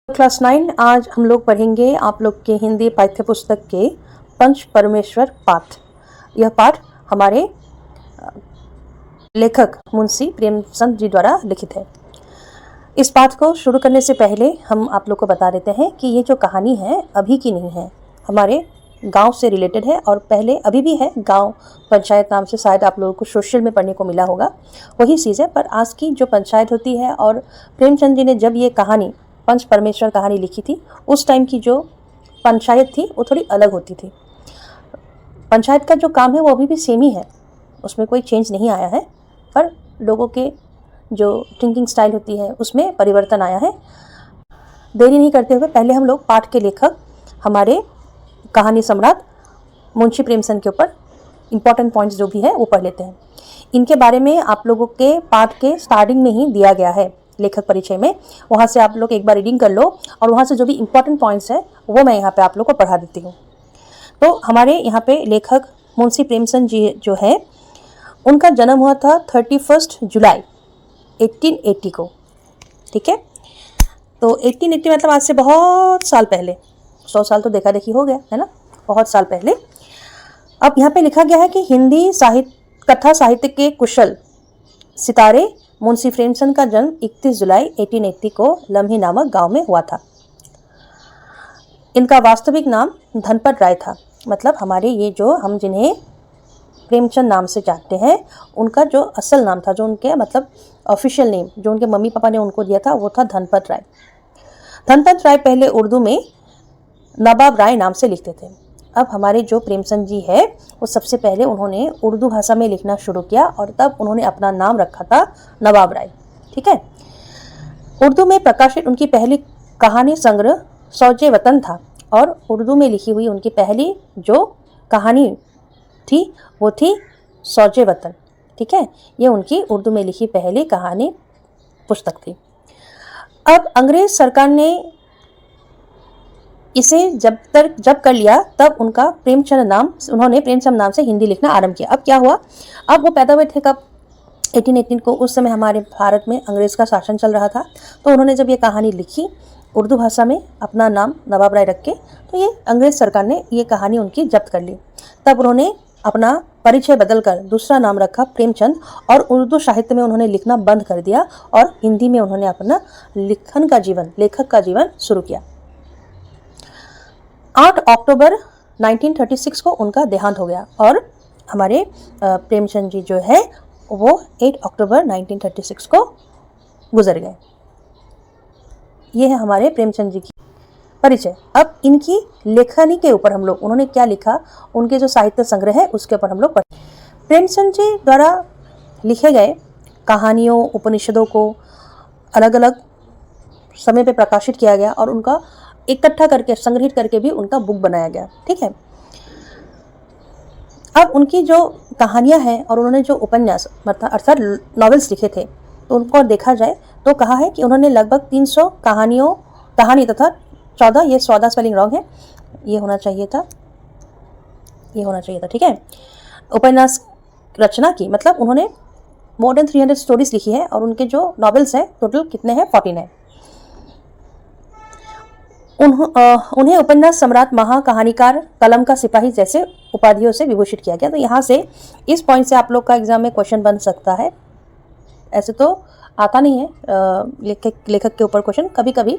Class 9 आज हम लोग पढ़ेंगे आप लोग के हिंदी पाठ्य पुस्तक के पंच परमेश्वर पाठ। यह पाठ हमारे लेखक मुंशी प्रेमचंद जी द्वारा लिखित है। इस पाठ को शुरू करने से पहले हम आप लोग को बता देते हैं कि ये जो कहानी है अभी की नहीं है, हमारे गांव से रिलेटेड है और पहले अभी भी है। गांव पंचायत नाम से शायद आप लोगों को सोशल में पढ़ने को मिला होगा, वही चीज़ है। पर आज की जो पंचायत होती है और प्रेमचंद जी ने जब ये कहानी पंच परमेश्वर कहानी लिखी थी, उस टाइम की जो पंचायत थी वो थोड़ी अलग होती थी। पंचायत का जो काम है वो अभी भी सेम ही है, उसमें कोई चेंज नहीं आया है, पर लोगों के जो थिंकिंग स्टाइल होती है उसमें परिवर्तन आया है। देरी नहीं करते हुए पहले हम लोग पाठ के लेखक हमारे कहानी सम्राट मुंशी प्रेमचंद के ऊपर इम्पॉर्टेंट पॉइंट्स जो भी है वो पढ़ लेते हैं। इनके बारे में आप लोगों के पाठ के स्टार्टिंग में ही दिया गया है लेखक परिचय में, वहाँ से आप लोग एक बार रीडिंग कर लो और वहाँ से जो भी इम्पोर्टेंट पॉइंट्स है वो मैं यहाँ पे आप लोग को पढ़ा देती हूँ। तो हमारे यहाँ पे लेखक मुंशी प्रेमचंद जी जो है, उनका जन्म हुआ था 31 जुलाई 1880 को। ठीक है, तो 1880 मतलब आज से बहुत साल पहले, 100 साल तो देखा देखी हो गया है ना, बहुत साल पहले। अब यहाँ पे लिखा गया है कि हिंदी कथा साहित्य के कुशल सितारे मुंशी प्रेमचंद का जन्म 31 जुलाई 1880 को लम्ही नामक गांव में हुआ था। इनका वास्तविक नाम धनपत राय था। मतलब हमारे ये जो हम जिन्हें प्रेमचंद नाम से जानते हैं, उनका जो असल नाम था, जो उनके मतलब ऑफिशियल नेम जो उनके मम्मी पापा ने उनको दिया था, वो था धनपत राय। धनपत राय पहले उर्दू में नवाब राय नाम से लिखते थे। अब हमारे जो प्रेमचंद जी है वो सबसे पहले उन्होंने उर्दू भाषा में लिखना शुरू किया और तब उन्होंने अपना नाम रखा था नवाब राय। ठीक है, उर्दू में प्रकाशित उनकी पहली कहानी संग्रह सौजे वतन था और उर्दू में लिखी हुई उनकी पहली जो कहानी थी वो थी सौजे वतन। ठीक है, ये उनकी उर्दू में लिखी पहली कहानी पुस्तक थी। अब अंग्रेज सरकार ने इसे जब कर लिया, तब उन्होंने प्रेमचंद नाम से हिंदी लिखना आरंभ किया। अब क्या हुआ, अब वो पैदा हुए थे कब, 1818 को। उस समय हमारे भारत में अंग्रेज का शासन चल रहा था, तो उन्होंने जब ये कहानी लिखी उर्दू भाषा में अपना नाम नवाब राय रख के, तो ये अंग्रेज सरकार ने ये कहानी उनकी जब्त कर ली। तब उन्होंने अपना परिचय बदलकर दूसरा नाम रखा प्रेमचंद और उर्दू साहित्य में उन्होंने लिखना बंद कर दिया और हिंदी में उन्होंने अपना लेखक का जीवन शुरू किया। 8 अक्टूबर 1936 को उनका देहांत हो गया और हमारे प्रेमचंद जी जो है वो 8 अक्टूबर 1936 को गुजर गए। ये है हमारे प्रेमचंद जी की परिचय। अब इनकी लेखनी के ऊपर हम लोग, उन्होंने क्या लिखा, उनके जो साहित्य संग्रह है उसके ऊपर हम लोग पढ़ें। प्रेमचंद जी द्वारा लिखे गए कहानियों उपनिषदों को अलग अलग समय पे प्रकाशित किया गया और उनका इकट्ठा करके संग्रहित करके भी उनका बुक बनाया गया। ठीक है, अब उनकी जो कहानियां हैं और उन्होंने जो उपन्यास अर्थात नॉवेल्स लिखे थे, तो उनको देखा जाए तो कहा है कि उन्होंने लगभग 300 कहानी तथा 14, ये 14 स्पेलिंग रॉन्ग है, ये होना चाहिए था। ठीक है, उपन्यास रचना की, मतलब उन्होंने मोर देन 300 स्टोरीज लिखी है और उनके जो नॉवेल्स हैं टोटल कितने हैं, 14 है। उन्हें उपन्यास सम्राट, महाकहानीकार, कलम का सिपाही जैसे उपाधियों से विभूषित किया गया। तो यहाँ से इस पॉइंट से आप लोग का एग्जाम में क्वेश्चन बन सकता है। ऐसे तो आता नहीं है लेखक के ऊपर क्वेश्चन, कभी कभी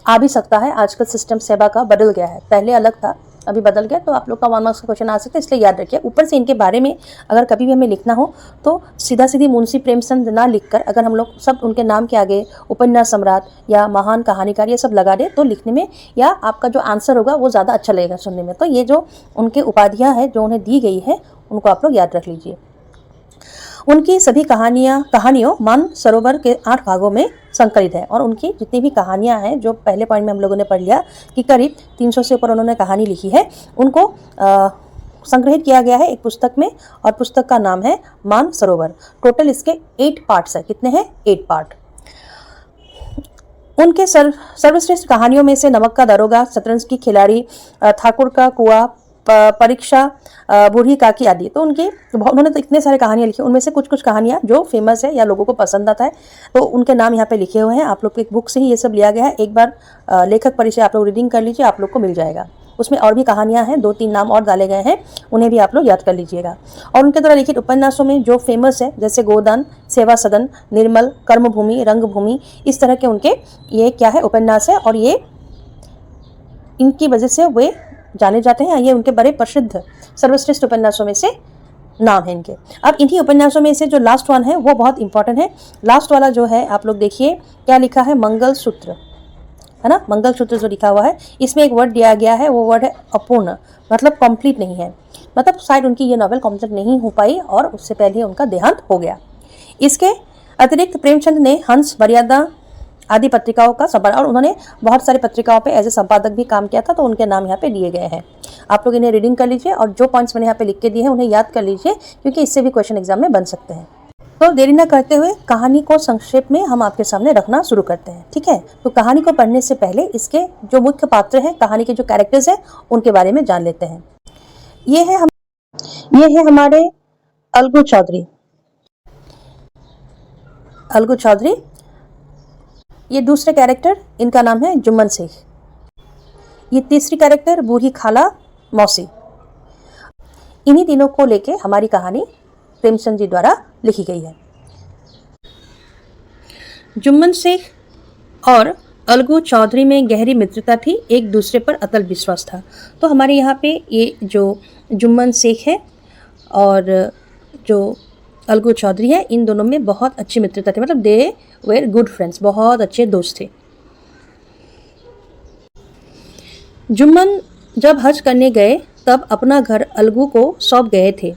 आ भी सकता है। आजकल सिस्टम सेवा का बदल गया है, पहले अलग था अभी बदल गया, तो आप लोग का 1 मार्क्स का क्वेश्चन आ सकता है, इसलिए याद रखिए। ऊपर से इनके बारे में अगर कभी भी हमें लिखना हो तो सीधी मुंशी प्रेमचंद ना लिखकर अगर हम लोग सब उनके नाम के आगे उपन्यास सम्राट या महान कहानीकार ये सब लगा दे तो लिखने में या आपका जो आंसर होगा वो ज़्यादा अच्छा लगेगा सुनने में। तो ये जो उनके उपाधियाँ हैं जो उन्हें दी गई है उनको आप लोग याद रख लीजिए। उनकी सभी कहानियों मान सरोवर के 8 भागों में संकलित है और उनकी जितनी भी कहानियां हैं, जो पहले पॉइंट में हम लोगों ने पढ़ लिया कि करीब 300 से ऊपर उन्होंने कहानी लिखी है, उनको संग्रहित किया गया है एक पुस्तक में और पुस्तक का नाम है मान सरोवर। टोटल इसके 8 पार्ट्स है। कितने हैं? 8 पार्ट। उनके सर्वश्रेष्ठ कहानियों में से नमक का दरोगा, शतरंज की खिलाड़ी, ठाकुर का कुआं, परीक्षा, बूढ़ी काकी आदि। तो उन्होंने तो इतने सारे कहानियाँ लिखी, उनमें से कुछ कुछ कहानियाँ जो फेमस है या लोगों को पसंद आता है तो उनके नाम यहाँ पे लिखे हुए हैं। आप लोग एक बुक से ही ये सब लिया गया है। एक बार लेखक परिचय आप लोग रीडिंग कर लीजिए, आप लोग को मिल जाएगा। उसमें और भी कहानियाँ हैं, 2-3 नाम और डाले गए हैं, उन्हें भी आप लोग याद कर लीजिएगा। और उनके द्वारा लिखित उपन्यासों में जो फेमस है जैसे गोदान, सेवा सदन, निर्मल, कर्मभूमि, रंगभूमि, इस तरह के उनके ये क्या है उपन्यास है और ये इनकी वजह से वे जाने जाते हैं। ये उनके बड़े प्रसिद्ध सर्वश्रेष्ठ उपन्यासों में से नाम है इनके। अब इन्हीं उपन्यासों में से जो लास्ट वन है वो बहुत इंपॉर्टेंट है। लास्ट वाला जो है आप लोग देखिए क्या लिखा है, मंगलसूत्र, है ना। मंगलसूत्र जो लिखा हुआ है इसमें एक वर्ड दिया गया है, वो वर्ड है अपूर्ण, मतलब कंप्लीट नहीं है। मतलब शायद उनकी ये नॉवेल कंप्लीट नहीं हो पाई और उससे पहले उनका देहांत हो गया। इसके अतिरिक्त प्रेमचंद ने हंस, मर्यादा आदि पत्रिकाओं का संपादन, और उन्होंने बहुत सारी पत्रिकाओं पे एज ए संपादक भी काम किया था, तो उनके नाम यहाँ पे दिए गए हैं। आप लोग इन्हें रीडिंग कर लीजिए और जो पॉइंट्स मैंने यहाँ पे लिख के दिए हैं उन्हें याद कर लीजिए, क्योंकि इससे भी क्वेश्चन एग्जाम में बन सकते हैं। तो देरी न करते हुए कहानी को संक्षेप में हम आपके सामने रखना शुरू करते हैं, ठीक है। तो कहानी को पढ़ने से पहले इसके जो मुख्य पात्र हैं, कहानी के जो कैरेक्टर्स हैं, उनके बारे में जान लेते हैं। ये है हमारे अलगू चौधरी। अलगू चौधरी, ये दूसरे कैरेक्टर, इनका नाम है जुम्मन शेख। ये तीसरी कैरेक्टर बूढ़ी खाला मौसी। इन्हीं तीनों को लेके हमारी कहानी प्रेमचंद जी द्वारा लिखी गई है। जुम्मन शेख और अलगू चौधरी में गहरी मित्रता थी, एक दूसरे पर अतल विश्वास था। तो हमारे यहाँ पे ये जो जुम्मन शेख है और जो अलगू चौधरी है, इन दोनों में बहुत अच्छी मित्रता थी, मतलब दे वेर गुड फ्रेंड्स, बहुत अच्छे दोस्त थे। जुम्मन जब हज करने गए तब अपना घर अलगू को सौंप गए थे।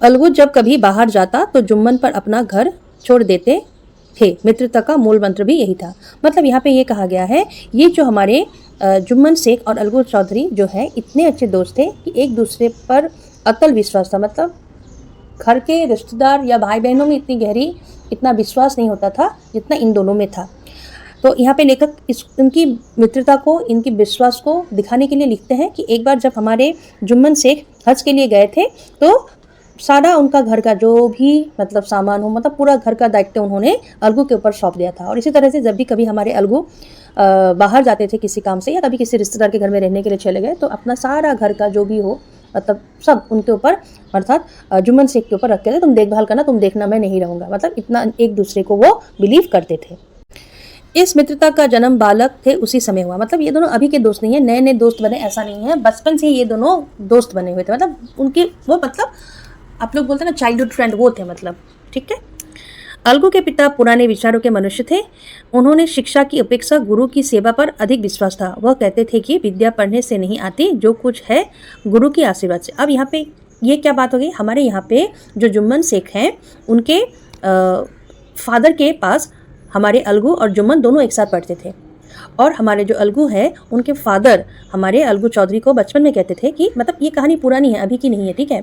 अलगू जब कभी बाहर जाता तो जुम्मन पर अपना घर छोड़ देते थे। मित्रता का मूल मंत्र भी यही था। मतलब यहाँ पे ये कहा गया है, ये जो हमारे जुम्मन शेख और अलगू चौधरी जो है इतने अच्छे दोस्त थे कि एक दूसरे पर अतल विश्वास था। मतलब घर के रिश्तेदार या भाई बहनों में इतना विश्वास नहीं होता था जितना इन दोनों में था। तो यहाँ पे लेखक इनकी मित्रता को, इनकी विश्वास को दिखाने के लिए लिखते हैं कि एक बार जब हमारे जुम्मन शेख हज के लिए गए थे तो सारा उनका घर का जो भी मतलब सामान हो, मतलब पूरा घर का दायित्व उन्होंने अलगू के ऊपर सौंप दिया था। और इसी तरह से जब भी कभी हमारे अलगू बाहर जाते थे किसी काम से या कभी किसी रिश्तेदार के घर में रहने के लिए चले गए तो अपना सारा घर का जो भी हो मतलब सब उनके ऊपर अर्थात जुम्मन शेख के ऊपर रखते थे। तुम देखभाल करना, तुम देखना, मैं नहीं रहूँगा। मतलब इतना एक दूसरे को वो बिलीव करते थे। इस मित्रता का जन्म बालक थे उसी समय हुआ। मतलब ये दोनों अभी के दोस्त नहीं है, नए नए दोस्त बने ऐसा नहीं है, बचपन से ही ये दोनों दोस्त बने हुए थे। मतलब उनके वो मतलब आप लोग बोलते हैं ना चाइल्डहुड फ्रेंड, वो थे मतलब, ठीक है। अलगू के पिता पुराने विचारों के मनुष्य थे। उन्होंने शिक्षा की अपेक्षा गुरु की सेवा पर अधिक विश्वास था। वह कहते थे कि विद्या पढ़ने से नहीं आती, जो कुछ है गुरु की आशीर्वाद से। अब यहाँ पे ये क्या बात हो गई, हमारे यहाँ पे जो जुम्मन शेख हैं उनके फादर के पास हमारे अलगू और जुम्मन दोनों एक साथ पढ़ते थे। और हमारे जो अलगू है उनके फादर हमारे अलगू चौधरी को बचपन में कहते थे कि मतलब ये कहानी पुरानी है, अभी की नहीं है, ठीक है।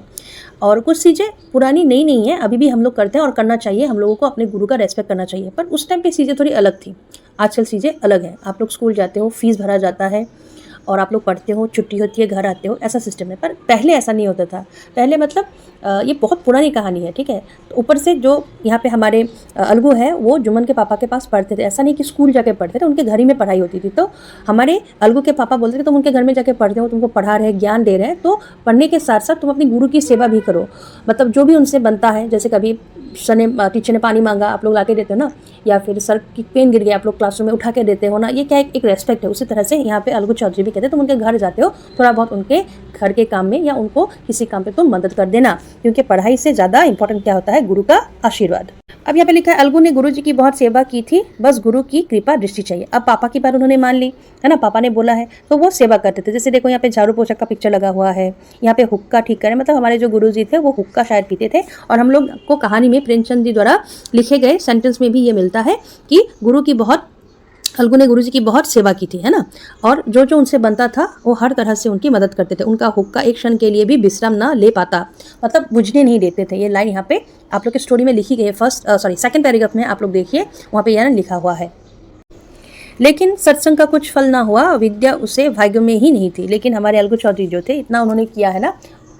और कुछ चीज़ें पुरानी नई नहीं है, अभी भी हम लोग करते हैं और करना चाहिए। हम लोगों को अपने गुरु का रेस्पेक्ट करना चाहिए। पर उस टाइम पे चीज़ें थोड़ी अलग थी, आजकल चीज़ें अलग हैं। आप लोग स्कूल जाते हो, फीस भरा जाता है और आप लोग पढ़ते हो, छुट्टी होती है, घर आते हो, ऐसा सिस्टम है। पर पहले ऐसा नहीं होता था। पहले मतलब ये बहुत पुरानी कहानी है, ठीक है। तो ऊपर से जो यहाँ पे हमारे अलगू है वो जुम्मन के पापा के पास पढ़ते थे। ऐसा नहीं कि स्कूल जाके पढ़ते थे, उनके घर ही में पढ़ाई होती थी। तो हमारे अलगू के पापा बोलते थे तुम उनके घर में जाके पढ़ते हो, तुमको पढ़ा रहे हैं, ज्ञान दे रहे हैं, तो पढ़ने के साथ साथ तुम अपनी गुरु की सेवा भी करो। मतलब जो भी उनसे बनता है, जैसे कभी टीचर ने पानी मांगा, आप लोग ला के देते हो ना, या फिर सर की पेन गिर गया, आप लोग क्लासरूम में उठा के देते हो ना, ये क्या एक रेस्पेक्ट है। उसी तरह से यहाँ पे अलगू चौधरी भी कहते हैं तुम उनके घर जाते हो, थोड़ा बहुत उनके घर के काम में या उनको किसी काम पे तुम मदद कर देना, क्योंकि पढ़ाई से ज़्यादा इंपॉर्टेंट क्या होता है, गुरु का आशीर्वाद। अब यहाँ पे लिखा है अलगू ने गुरु जी की बहुत सेवा की थी, बस गुरु की कृपा दृष्टि चाहिए। अब पापा की बात उन्होंने मान ली है ना, पापा ने बोला है तो वो सेवा करते थे। जैसे देखो यहाँ पे झाड़ू पोछा का पिक्चर लगा हुआ है, यहाँ पे हुक्का ठीक करें, मतलब हमारे जो गुरु जी थे वो हुक्का शायद पीते थे। और हम लोग को कहानी में प्रेमचंद जी द्वारा लिखे गए सेंटेंस में भी ये मिलता है कि अलगू ने गुरु जी की बहुत सेवा की थी, है ना। और जो जो उनसे बनता था वो हर तरह से उनकी मदद करते थे। उनका हुक्का एक क्षण के लिए भी विश्राम ना ले पाता, मतलब बुझने नहीं देते थे। ये लाइन यहाँ पे आप लोग की स्टोरी में लिखी गई है, सेकंड पैराग्राफ में आप लोग देखिए, वहाँ पे यह लिखा हुआ है। लेकिन सत्संग का कुछ फल ना हुआ, विद्या उसे भाग्य में ही नहीं थी। लेकिन हमारे अलगू चौधरी जो थे, इतना उन्होंने किया है ना,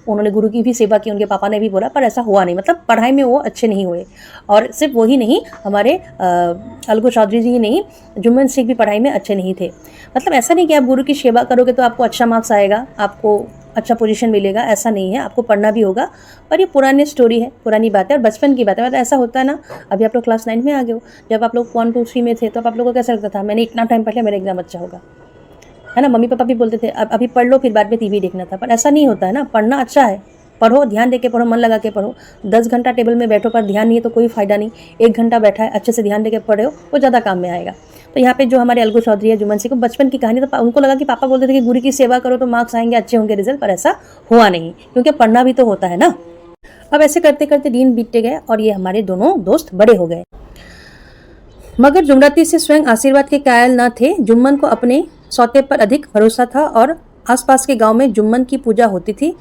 उन्होंने गुरु की भी सेवा की, उनके पापा ने भी बोला, पर ऐसा हुआ नहीं। मतलब पढ़ाई में वो अच्छे नहीं हुए। और सिर्फ वही नहीं, हमारे अलगू चौधरी जी ही नहीं, जुम्मन शेख भी पढ़ाई में अच्छे नहीं थे। मतलब ऐसा नहीं कि आप गुरु की सेवा करोगे तो आपको अच्छा मार्क्स आएगा, आपको अच्छा पोजीशन मिलेगा, ऐसा नहीं है। आपको पढ़ना भी होगा। पर ये पुरानी स्टोरी है, पुरानी बात है और बचपन की बात है। मतलब ऐसा होता है ना, अभी आप लोग क्लास 9 में आ गए हो, जब आप लोग 1 2 3 में थे तो आप लोगों को कैसा लगता था, मैंने इतना टाइम पढ़ लिया, मेरा एग्जाम अच्छा होगा, है ना। मम्मी पापा भी बोलते थे अब अभी पढ़ लो, फिर बाद में टीवी देखना था। पर ऐसा नहीं होता है ना, पढ़ना अच्छा है, पढ़ो, ध्यान दे के पढ़ो, मन लगा के पढ़ो। 10 घंटा टेबल में बैठो पर ध्यान नहीं है तो कोई फायदा नहीं। 1 घंटा बैठा है, अच्छे से ध्यान दे के पढ़े हो, वो ज़्यादा काम में आएगा। तो यहाँ पे जो हमारे अलगू चौधरी है, जुम्मन सिंह को बचपन की कहानी, तो उनको लगा कि पापा बोलते थे कि गुरु की सेवा करो तो मार्क्स आएंगे, अच्छे होंगे रिजल्ट, पर ऐसा हुआ नहीं, क्योंकि पढ़ना भी तो होता है ना। अब ऐसे करते करते दिन बीतते गए और ये हमारे दोनों दोस्त बड़े हो गए। मगर जुमराती से स्वयं आशीर्वाद के कायल न थे। जुम्मन को अपने सौते पर अधिक भरोसा था और आसपास के गांव में जुम्मन की पूजा होती थी।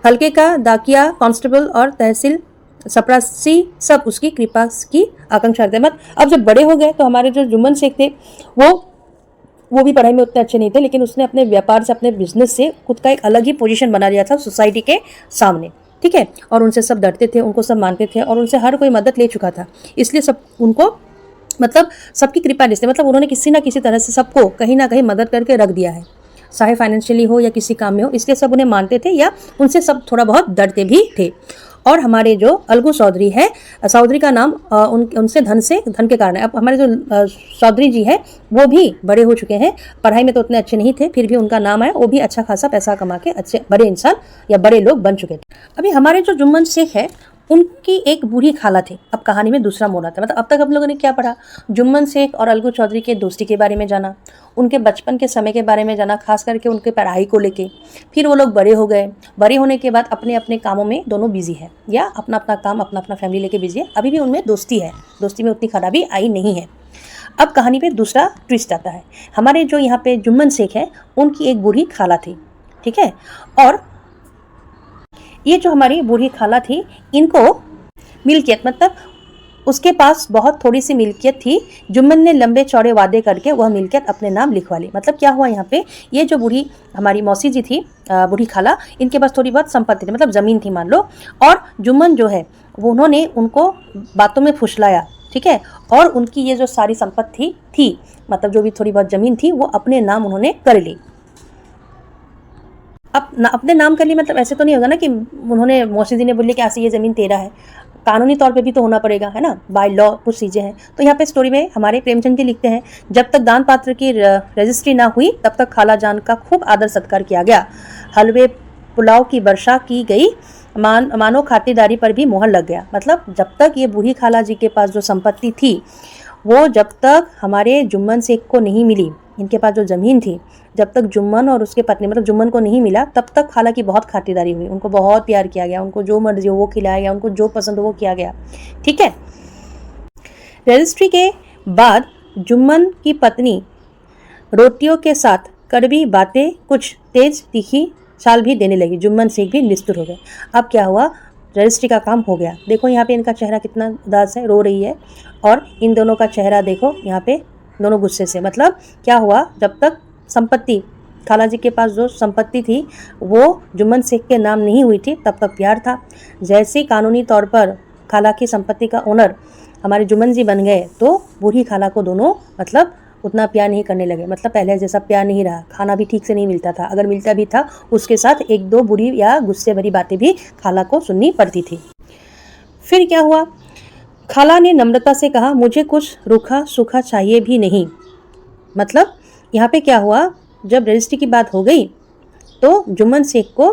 हल्के का दाकिया, कांस्टेबल और तहसील चपरासी सब उसकी कृपा की आकांक्षा रखते। मत अब जब बड़े हो गए तो हमारे जो जुम्मन शेख थे वो भी पढ़ाई में उतने अच्छे नहीं थे, लेकिन उसने अपने व्यापार से, अपने बिजनेस से खुद का एक अलग ही पोजीशन बना लिया था सोसाइटी के सामने, ठीक है। और उनसे सब डरते थे, उनको सब मानते थे और उनसे हर कोई मदद ले चुका था। इसलिए सब उनको, मतलब सबकी कृपा जिससे, मतलब उन्होंने किसी ना किसी तरह से सबको कहीं ना कहीं मदद करके रख दिया है, चाहे फाइनेंशियली हो या किसी काम में हो। इसलिए सब उन्हें मानते थे या उनसे सब थोड़ा बहुत डरते भी थे। और हमारे जो अलगू चौधरी है, चौधरी का नाम उनसे धन के कारण है। अब हमारे जो चौधरी जी है वो भी बड़े हो चुके हैं, पढ़ाई में तो उतने अच्छे नहीं थे, फिर भी उनका नाम है, वो भी अच्छा खासा पैसा कमा के अच्छे बड़े इंसान या बड़े लोग बन चुके थे। अभी हमारे जो जुम्मन शेख है, उनकी एक बूढ़ी खाला थी। अब कहानी में दूसरा मोड़ आता है। मतलब अब तक हम लोगों ने क्या पढ़ा, जुम्मन शेख और अलगू चौधरी के दोस्ती के बारे में जाना, उनके बचपन के समय के बारे में जाना, खास करके उनके पढ़ाई को लेके। फिर वो लोग बड़े हो गए, बड़े होने के बाद अपने अपने कामों में दोनों बिजी है, या अपना अपना काम, अपना अपना फैमिली लेके बिजी है। अभी भी उनमें दोस्ती है, दोस्ती में उतनी खराबी आई नहीं है। अब कहानी पे दूसरा ट्विस्ट आता है। हमारे जो यहाँ पे जुम्मन शेख है, उनकी एक बूढ़ी खाला थी, ठीक है। और ये जो हमारी बूढ़ी खाला थी, इनको मिल्कियत, मतलब उसके पास बहुत थोड़ी सी मिल्कियत थी। जुम्मन ने लंबे चौड़े वादे करके वह मिल्कियत अपने नाम लिखवा ली। मतलब क्या हुआ यहाँ पे, ये जो बूढ़ी हमारी मौसी जी थी, बूढ़ी खाला, इनके पास थोड़ी बहुत संपत्ति थी, मतलब ज़मीन थी मान लो। और जुम्मन जो है वो उन्होंने उनको बातों में फुसलाया, ठीक है। और उनकी ये जो सारी संपत्ति थी, मतलब जो भी थोड़ी बहुत ज़मीन थी, वो अपने नाम उन्होंने कर ली। अब अपने नाम कर ली, मतलब ऐसे तो नहीं होगा ना कि उन्होंने, मौसी जी ने बोली कि ऐसे ये ज़मीन तेरा है, कानूनी तौर पे भी तो होना पड़ेगा, है ना, बाय लॉ कुछ चीज़ें हैं। तो यहाँ पे स्टोरी में हमारे प्रेमचंद जी लिखते हैं, जब तक दान पात्र की रजिस्ट्री ना हुई तब तक खाला जान का खूब आदर सत्कार किया गया। हलवे पुलाव की वर्षा की गई, मानो खातिरदारी पर भी मोहर लग गया। मतलब जब तक ये बूढ़ी खाला जी के पास जो संपत्ति थी, वो जब तक हमारे जुम्मन शेख को नहीं मिली, इनके पास जो ज़मीन थी, जब तक जुम्मन और उसके पत्नी, मतलब जुम्मन को नहीं मिला, तब तक खाला की बहुत खातिरदारी हुई। उनको बहुत प्यार किया गया, उनको जो मर्जी हो वो खिलाया गया, उनको जो पसंद हो वो किया गया, ठीक है। रजिस्ट्री के बाद जुम्मन की पत्नी रोटियों के साथ कड़वी बातें, कुछ तेज तीखी चाल भी देने लगी। जुम्मन शेख भी निस्तुर हो गए। अब क्या हुआ, रजिस्ट्री का काम हो गया। देखो यहाँ पे इनका चेहरा कितना उदास है, रो रही है। और इन दोनों का चेहरा देखो यहाँ पे, दोनों गुस्से से। मतलब क्या हुआ, जब तक संपत्ति, खाला जी के पास जो संपत्ति थी वो जुम्मन शेख के नाम नहीं हुई थी, तब तक प्यार था। जैसे ही कानूनी तौर पर खाला की संपत्ति का ओनर हमारे जुम्मन जी बन गए, तो बूढ़ी खाला को दोनों मतलब उतना प्यार नहीं करने लगे। मतलब पहले जैसा प्यार नहीं रहा, खाना भी ठीक से नहीं मिलता था, अगर मिलता भी था उसके साथ एक दो बुरी या गुस्से भरी बातें भी खाला को सुननी पड़ती थी। फिर क्या हुआ, खाला ने नम्रता से कहा, मुझे कुछ रूखा सूखा चाहिए भी नहीं। मतलब यहाँ पे क्या हुआ, जब रजिस्ट्री की बात हो गई तो जुम्मन शेख को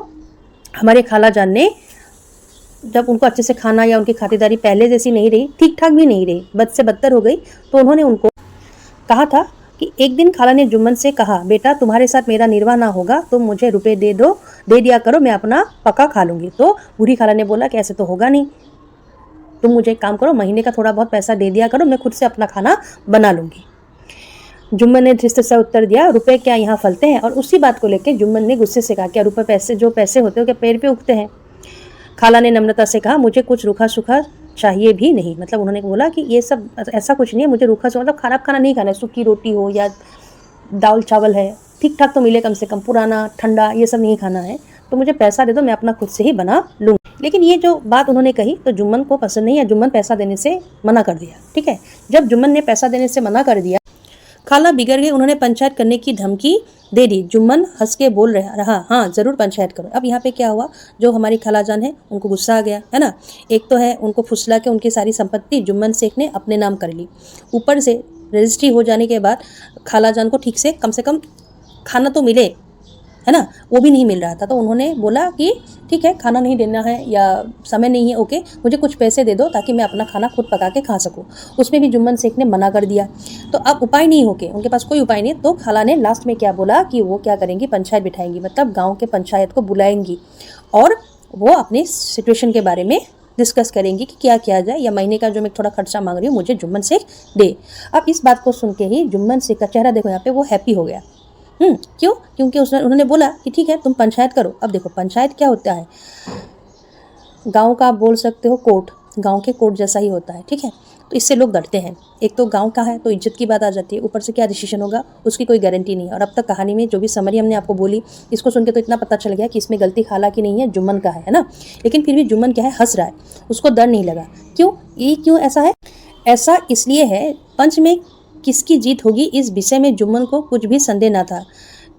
हमारे खाला जान ने, जब उनको अच्छे से खाना या उनकी खातिरदारी पहले जैसी नहीं रही, ठीक ठाक भी नहीं रही, बद से बदतर हो गई, तो उन्होंने उनको कहा था कि एक दिन खाला ने जुम्मन से कहा, बेटा तुम्हारे साथ मेरा निर्वाह ना होगा तो मुझे रुपए दे दिया करो, मैं अपना पका खा लूँगी। तो बूढ़ी खाला ने बोला कि ऐसे तो होगा नहीं, तुम मुझे एक काम करो, महीने का थोड़ा बहुत पैसा दे दिया करो, मैं खुद से अपना खाना बना लूँगी। जुम्मन ने धृष्ट से उत्तर दिया, रुपए क्या यहाँ फलते हैं। और उसी बात को लेकर जुम्मन ने गुस्से से कहा, क्या रुपए पैसे, जो पैसे होते हो क्या पेड़ पे उगते हैं। खाला ने नम्रता से कहा, मुझे कुछ रूखा सूखा चाहिए भी नहीं। मतलब उन्होंने बोला कि ये सब ऐसा कुछ नहीं है, मुझे रूखा सूखा मतलब खराब खाना नहीं खाना है, सूखी रोटी हो या दाल चावल है, ठीक ठाक तो मिले कम से कम, पुराना ठंडा ये सब नहीं खाना है, तो मुझे पैसा दे दो, मैं अपना खुद से ही बना लूँगी। लेकिन ये जो बात उन्होंने कही तो जुम्मन को पसंद नहीं है, जुम्मन पैसा देने से मना कर दिया। ठीक है, जब जुम्मन ने पैसा देने से मना कर दिया, खाला बिगड़ गई, उन्होंने पंचायत करने की धमकी दे दी। जुम्मन हंस के बोल रहा, हाँ ज़रूर पंचायत करो। अब यहाँ पे क्या हुआ, जो हमारी खालाजान है उनको गुस्सा आ गया है ना। एक तो है उनको फुसला के उनकी सारी संपत्ति जुम्मन शेख ने अपने नाम कर ली, ऊपर से रजिस्ट्री हो जाने के बाद खालाजान को ठीक से कम खाना तो मिले, है ना, वो भी नहीं मिल रहा था। तो उन्होंने बोला कि ठीक है, खाना नहीं देना है या समय नहीं है, ओके, मुझे कुछ पैसे दे दो ताकि मैं अपना खाना खुद पका के खा सकूं। उसमें भी जुम्मन शेख ने मना कर दिया। तो अब उपाय नहीं होके, उनके पास कोई उपाय नहीं, तो खाला ने लास्ट में क्या बोला कि वो क्या करेंगी, पंचायत बिठाएंगी, मतलब गाँव के पंचायत को बुलाएंगी और वो अपनी सिचुएशन के बारे में डिस्कस करेंगी कि क्या किया जाए, या महीने का जो मैं थोड़ा खर्चा मांग रही हूँ मुझे जुम्मन शेख दे। अब इस बात को सुन के ही जुम्मन शेख का चेहरा देखो यहाँ पे, वो हैप्पी हो गया। क्यों? क्योंकि उन्होंने बोला कि ठीक है तुम पंचायत करो। अब देखो पंचायत क्या होता है, गांव का आप बोल सकते हो कोर्ट, गांव के कोर्ट जैसा ही होता है। ठीक है, तो इससे लोग डरते हैं। एक तो गांव का है तो इज्जत की बात आ जाती है, ऊपर से क्या डिसीजन होगा उसकी कोई गारंटी नहीं है। और अब तक कहानी में जो भी समरी हमने आपको बोली, इसको सुन के तो इतना पता चल गया कि इसमें गलती खाला की नहीं है, जुम्मन का है ना। लेकिन फिर भी जुम्मन क्या है, हंस रहा है, उसको डर नहीं लगा। क्यों ऐसा है? ऐसा इसलिए है, पंच में किसकी जीत होगी इस विषय में जुम्मन को कुछ भी संदेह न था।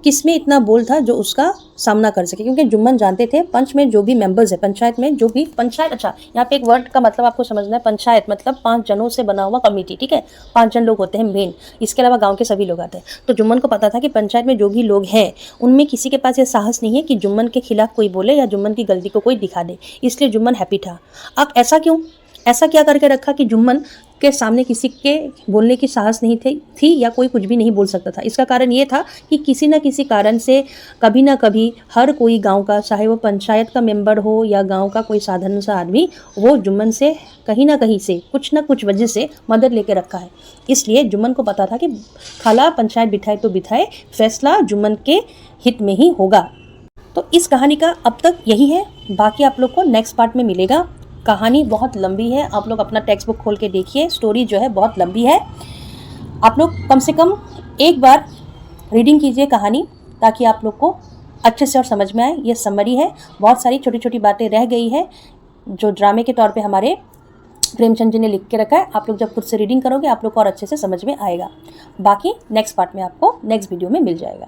किसमें इतना बोल था जो उसका सामना कर सके, क्योंकि जुम्मन जानते थे पंच में जो भी मेंबर्स है, पंचायत में जो भी पंचायत, अच्छा यहाँ पे एक वर्ड का मतलब आपको समझना है, पंचायत मतलब 5 जनों से बना हुआ कमेटी। ठीक है, 5 जन लोग होते हैं मेन, इसके अलावा गांव के सभी लोग आते हैं। तो जुम्मन को पता था कि पंचायत में जो भी लोग हैं उनमें किसी के पास ये साहस नहीं है कि जुम्मन के खिलाफ कोई बोले या जुम्मन की गलती को कोई दिखा दे, इसलिए जुम्मन हैप्पी था। अब ऐसा क्यों, ऐसा क्या करके रखा कि जुम्मन के सामने किसी के बोलने की साहस नहीं थी या कोई कुछ भी नहीं बोल सकता था? इसका कारण ये था कि किसी न किसी कारण से कभी ना कभी हर कोई गांव का, चाहे वो पंचायत का मेंबर हो या गांव का कोई साधारण सा आदमी, वो जुम्मन से कहीं ना कहीं से कुछ ना कुछ वजह से मदद लेके रखा है। इसलिए जुम्मन को पता था कि खाला पंचायत बिठाए तो बिठाए, फैसला जुम्मन के हित में ही होगा। तो इस कहानी का अब तक यही है, बाकी आप लोग को नेक्स्ट पार्ट में मिलेगा। कहानी बहुत लंबी है, आप लोग अपना टेक्स्ट बुक खोल के देखिए, स्टोरी जो है बहुत लंबी है। आप लोग कम से कम एक बार रीडिंग कीजिए कहानी, ताकि आप लोग को अच्छे से और समझ में आए। ये समरी है, बहुत सारी छोटी छोटी बातें रह गई है जो ड्रामे के तौर पे हमारे प्रेमचंद जी ने लिख के रखा है। आप लोग जब खुद से रीडिंग करोगे आप लोग को और अच्छे से समझ में आएगा। बाकी नेक्स्ट पार्ट में आपको नेक्स्ट वीडियो में मिल जाएगा।